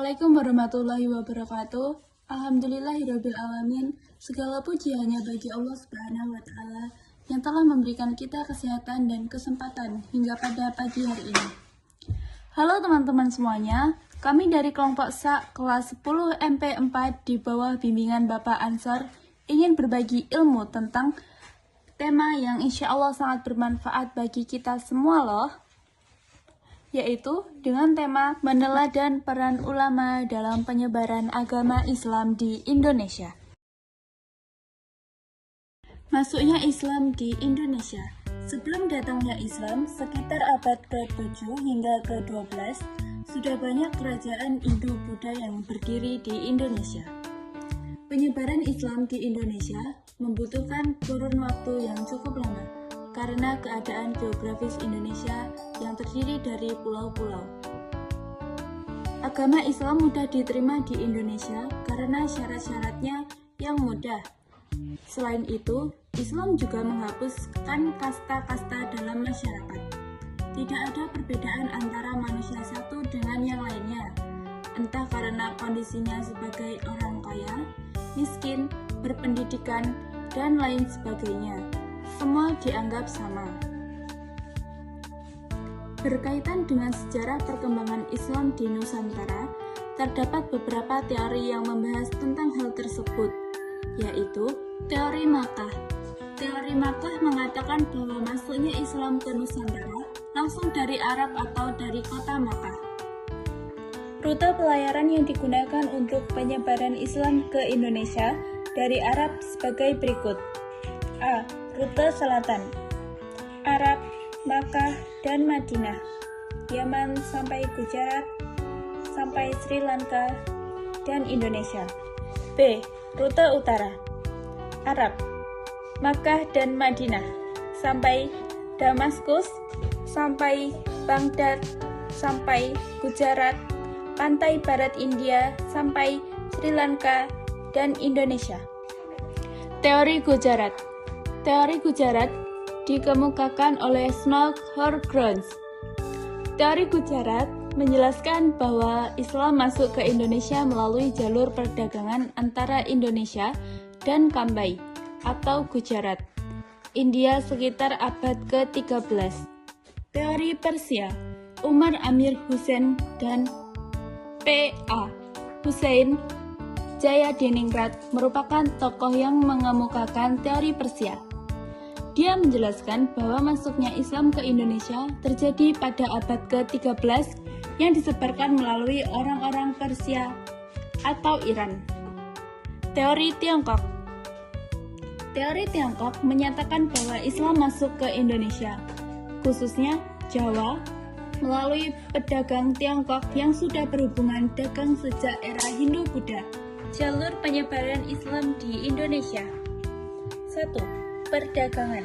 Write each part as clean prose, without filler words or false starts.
Assalamualaikum warahmatullahi wabarakatuh. Alhamdulillahirabbil alamin. Segala puji hanya bagi Allah Subhanahu wa taala yang telah memberikan kita kesehatan dan kesempatan hingga pada pagi hari ini. Halo teman-teman semuanya, kami dari kelompok SA kelas 10 MP4 di bawah bimbingan Bapak Ansor ingin berbagi ilmu tentang tema yang insya Allah sangat bermanfaat bagi kita semua loh, yaitu dengan tema meneladan peran ulama dalam penyebaran agama Islam di Indonesia. Masuknya Islam di Indonesia. Sebelum datangnya Islam, sekitar abad ke-7 hingga ke-12, sudah banyak kerajaan Hindu-Buddha yang berdiri di Indonesia. Penyebaran Islam di Indonesia membutuhkan kurun waktu yang cukup lama, karena keadaan geografis Indonesia yang terdiri dari pulau-pulau. Agama Islam mudah diterima di Indonesia karena syarat-syaratnya yang mudah. Selain itu, Islam juga menghapuskan kasta-kasta dalam masyarakat. Tidak ada perbedaan antara manusia satu dengan yang lainnya, entah karena kondisinya sebagai orang kaya, miskin, berpendidikan, dan lain sebagainya. Semua dianggap sama. Berkaitan dengan sejarah perkembangan Islam di Nusantara, terdapat beberapa teori yang membahas tentang hal tersebut, yaitu teori Makkah. Teori Makkah mengatakan bahwa masuknya Islam ke Nusantara langsung dari Arab atau dari kota Makkah. Rute pelayaran yang digunakan untuk penyebaran Islam ke Indonesia dari Arab sebagai berikut. A. Rute selatan, Arab, Makkah, dan Madinah, Yaman sampai Gujarat, sampai Sri Lanka, dan Indonesia. B. Rute utara, Arab, Makkah, dan Madinah, sampai Damaskus, sampai Baghdad, sampai Gujarat, pantai barat India, sampai Sri Lanka, dan Indonesia. Teori Gujarat. Teori Gujarat dikemukakan oleh Snow Horgrons. Teori Gujarat menjelaskan bahwa Islam masuk ke Indonesia melalui jalur perdagangan antara Indonesia dan Kambai atau Gujarat, India sekitar abad ke-13. Teori Persia. Umar Amir Hussein dan P.A. Hussein Jayadiningrat merupakan tokoh yang mengemukakan teori Persia. Dia menjelaskan bahwa masuknya Islam ke Indonesia terjadi pada abad ke-13 yang disebarkan melalui orang-orang Persia atau Iran. Teori Tiongkok. Teori Tiongkok menyatakan bahwa Islam masuk ke Indonesia, khususnya Jawa, melalui pedagang Tiongkok yang sudah berhubungan dagang sejak era Hindu-Buddha. Jalur penyebaran Islam di Indonesia. 1. Perdagangan.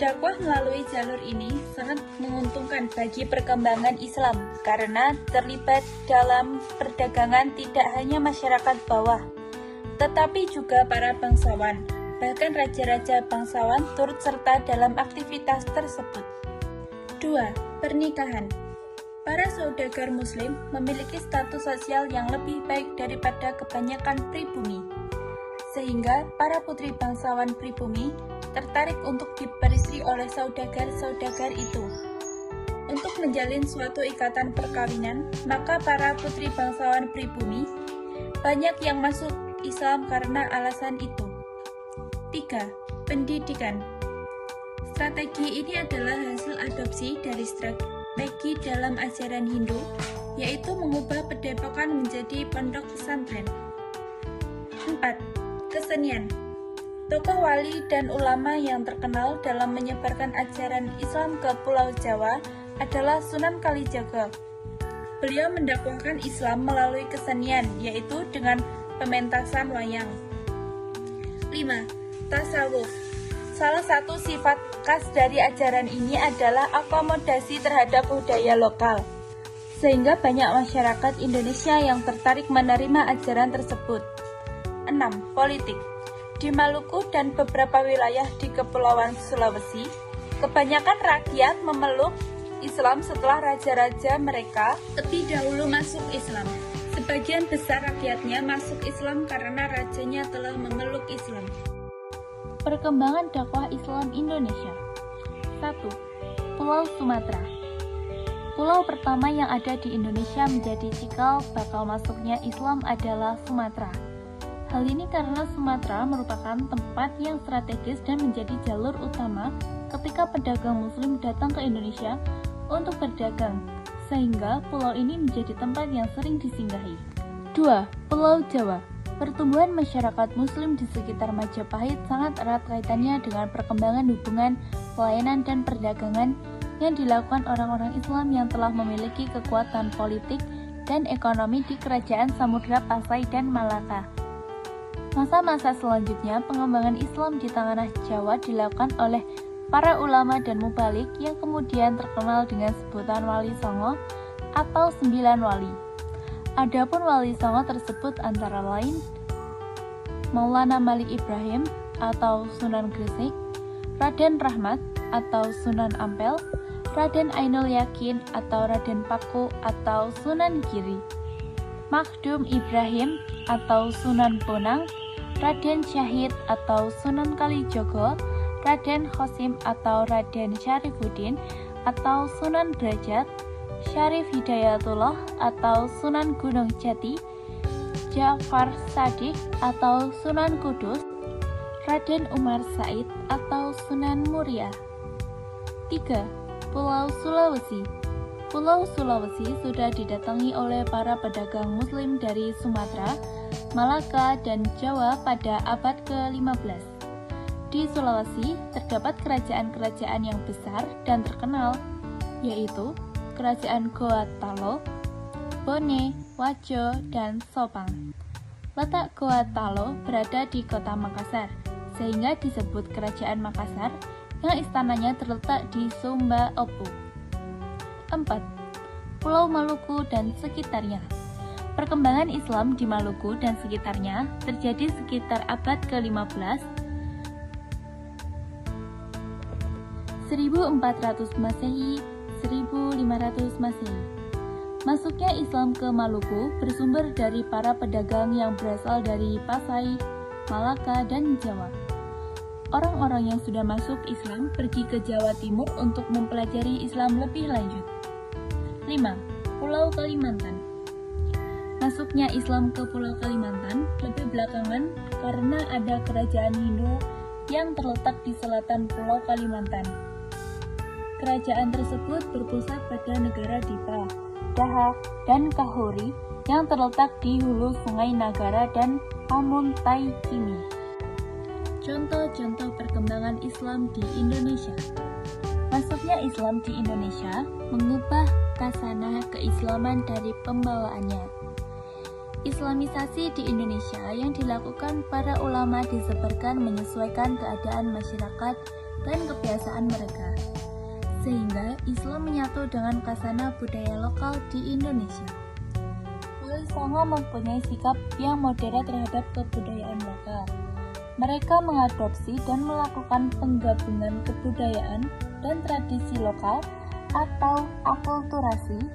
Dakwah melalui jalur ini sangat menguntungkan bagi perkembangan Islam karena terlibat dalam perdagangan tidak hanya masyarakat bawah, tetapi juga para bangsawan. Bahkan raja-raja bangsawan turut serta dalam aktivitas tersebut. 2. Pernikahan. Para saudagar muslim memiliki status sosial yang lebih baik daripada kebanyakan pribumi, sehingga para putri bangsawan pribumi tertarik untuk diperistri oleh saudagar-saudagar itu. Untuk menjalin suatu ikatan perkawinan, maka para putri bangsawan pribumi banyak yang masuk Islam karena alasan itu. 3. Pendidikan. Strategi ini adalah hasil adopsi dari strategi dalam ajaran Hindu, yaitu mengubah padepokan menjadi pondok pesantren. 4. Kesenian. Tokoh wali dan ulama yang terkenal dalam menyebarkan ajaran Islam ke Pulau Jawa adalah Sunan Kalijaga. Beliau mendakwahkan Islam melalui kesenian, yaitu dengan pementasan wayang. 5. Tasawuf. Salah satu sifat khas dari ajaran ini adalah akomodasi terhadap budaya lokal, sehingga banyak masyarakat Indonesia yang tertarik menerima ajaran tersebut. 6. Politik. Di Maluku dan beberapa wilayah di Kepulauan Sulawesi, kebanyakan rakyat memeluk Islam setelah raja-raja mereka lebih dahulu masuk Islam. Sebagian besar rakyatnya masuk Islam karena rajanya telah memeluk Islam. Perkembangan dakwah Islam Indonesia. 1. Pulau Sumatera. Pulau pertama yang ada di Indonesia menjadi cikal bakal masuknya Islam adalah Sumatera. Hal ini karena Sumatera merupakan tempat yang strategis dan menjadi jalur utama ketika pedagang Muslim datang ke Indonesia untuk berdagang, sehingga pulau ini menjadi tempat yang sering disinggahi. 2. Pulau Jawa. Pertumbuhan masyarakat Muslim di sekitar Majapahit sangat erat kaitannya dengan perkembangan hubungan, pelayanan, dan perdagangan yang dilakukan orang-orang Islam yang telah memiliki kekuatan politik dan ekonomi di Kerajaan Samudra Pasai dan Malaka. Masa-masa selanjutnya, pengembangan Islam di tanah Jawa dilakukan oleh para ulama dan mubalik yang kemudian terkenal dengan sebutan Wali Songo atau 9 wali. Adapun Wali Songo tersebut antara lain Maulana Malik Ibrahim atau Sunan Gresik, Raden Rahmat atau Sunan Ampel, Raden Ainul Yakin atau Raden Paku atau Sunan Giri, Makhdum Ibrahim atau Sunan Bonang, Raden Syahid atau Sunan Kalijogo, Raden Khosim atau Raden Syarifuddin atau Sunan Derajat, Syarif Hidayatullah atau Sunan Gunung Jati, Ja'far Shadiq atau Sunan Kudus, Raden Umar Said atau Sunan Muria. 3. Pulau Sulawesi. Pulau Sulawesi sudah didatangi oleh para pedagang Muslim dari Sumatera, Malaka, dan Jawa pada abad ke-15. Di Sulawesi terdapat kerajaan-kerajaan yang besar dan terkenal, yaitu Kerajaan Goa Talo, Bone, Wajo, dan Sopang. Letak Goa Talo berada di kota Makassar, sehingga disebut Kerajaan Makassar, yang istananya terletak di Sumba Opu. 4. Pulau Maluku dan sekitarnya. Perkembangan Islam di Maluku dan sekitarnya terjadi sekitar abad ke-15, 1400 Masehi, 1500 Masehi. Masuknya Islam ke Maluku bersumber dari para pedagang yang berasal dari Pasai, Malaka, dan Jawa. Orang-orang yang sudah masuk Islam pergi ke Jawa Timur untuk mempelajari Islam lebih lanjut. 5. Pulau Kalimantan. Masuknya Islam ke Pulau Kalimantan lebih belakangan karena ada kerajaan Hindu yang terletak di selatan Pulau Kalimantan. Kerajaan tersebut berpusat pada negara Dipa, Daha, dan Kahuri yang terletak di hulu Sungai Nagara dan Pamuntai Kimi. Contoh-contoh perkembangan Islam di Indonesia. Masuknya Islam di Indonesia mengubah khasanah keislaman dari pembawaannya. Islamisasi di Indonesia yang dilakukan para ulama disebarkan menyesuaikan keadaan masyarakat dan kebiasaan mereka, sehingga Islam menyatu dengan khasanah budaya lokal di Indonesia. Wali Songo mempunyai sikap yang moderat terhadap kebudayaan lokal. Mereka mengadopsi dan melakukan penggabungan kebudayaan dan tradisi lokal atau akulturasi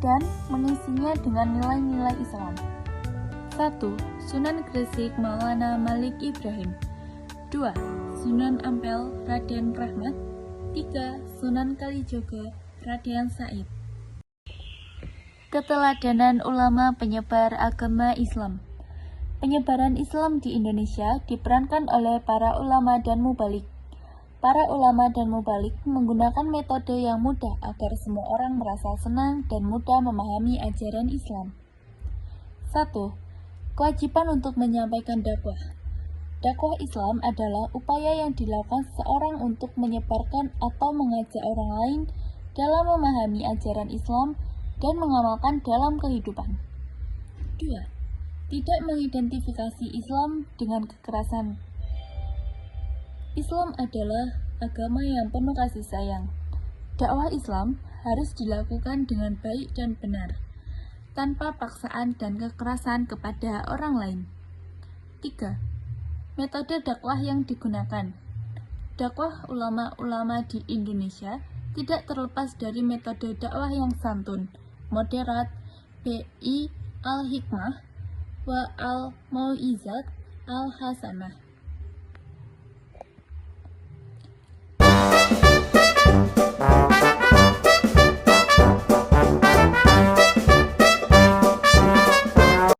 dan mengisinya dengan nilai-nilai Islam. 1. Sunan Gresik Maulana Malik Ibrahim. 2. Sunan Ampel Raden Rahmat. 3. Sunan Kalijogo Raden Said. Keteladanan ulama penyebar agama Islam. Penyebaran Islam di Indonesia diperankan oleh para ulama dan mubalik. Para ulama dan mubalik menggunakan metode yang mudah agar semua orang merasa senang dan mudah memahami ajaran Islam. 1. Kewajiban untuk menyampaikan dakwah. Dakwah Islam adalah upaya yang dilakukan seseorang untuk menyebarkan atau mengajak orang lain dalam memahami ajaran Islam dan mengamalkan dalam kehidupan. 2. Tidak mengidentifikasi Islam dengan kekerasan. Islam adalah agama yang penuh kasih sayang. Dakwah Islam harus dilakukan dengan baik dan benar, tanpa paksaan dan kekerasan kepada orang lain. 3. Metode dakwah yang digunakan. Dakwah ulama-ulama di Indonesia tidak terlepas dari metode dakwah yang santun, moderat, bi al-hikmah, wa al-mau'izat al-hasanah.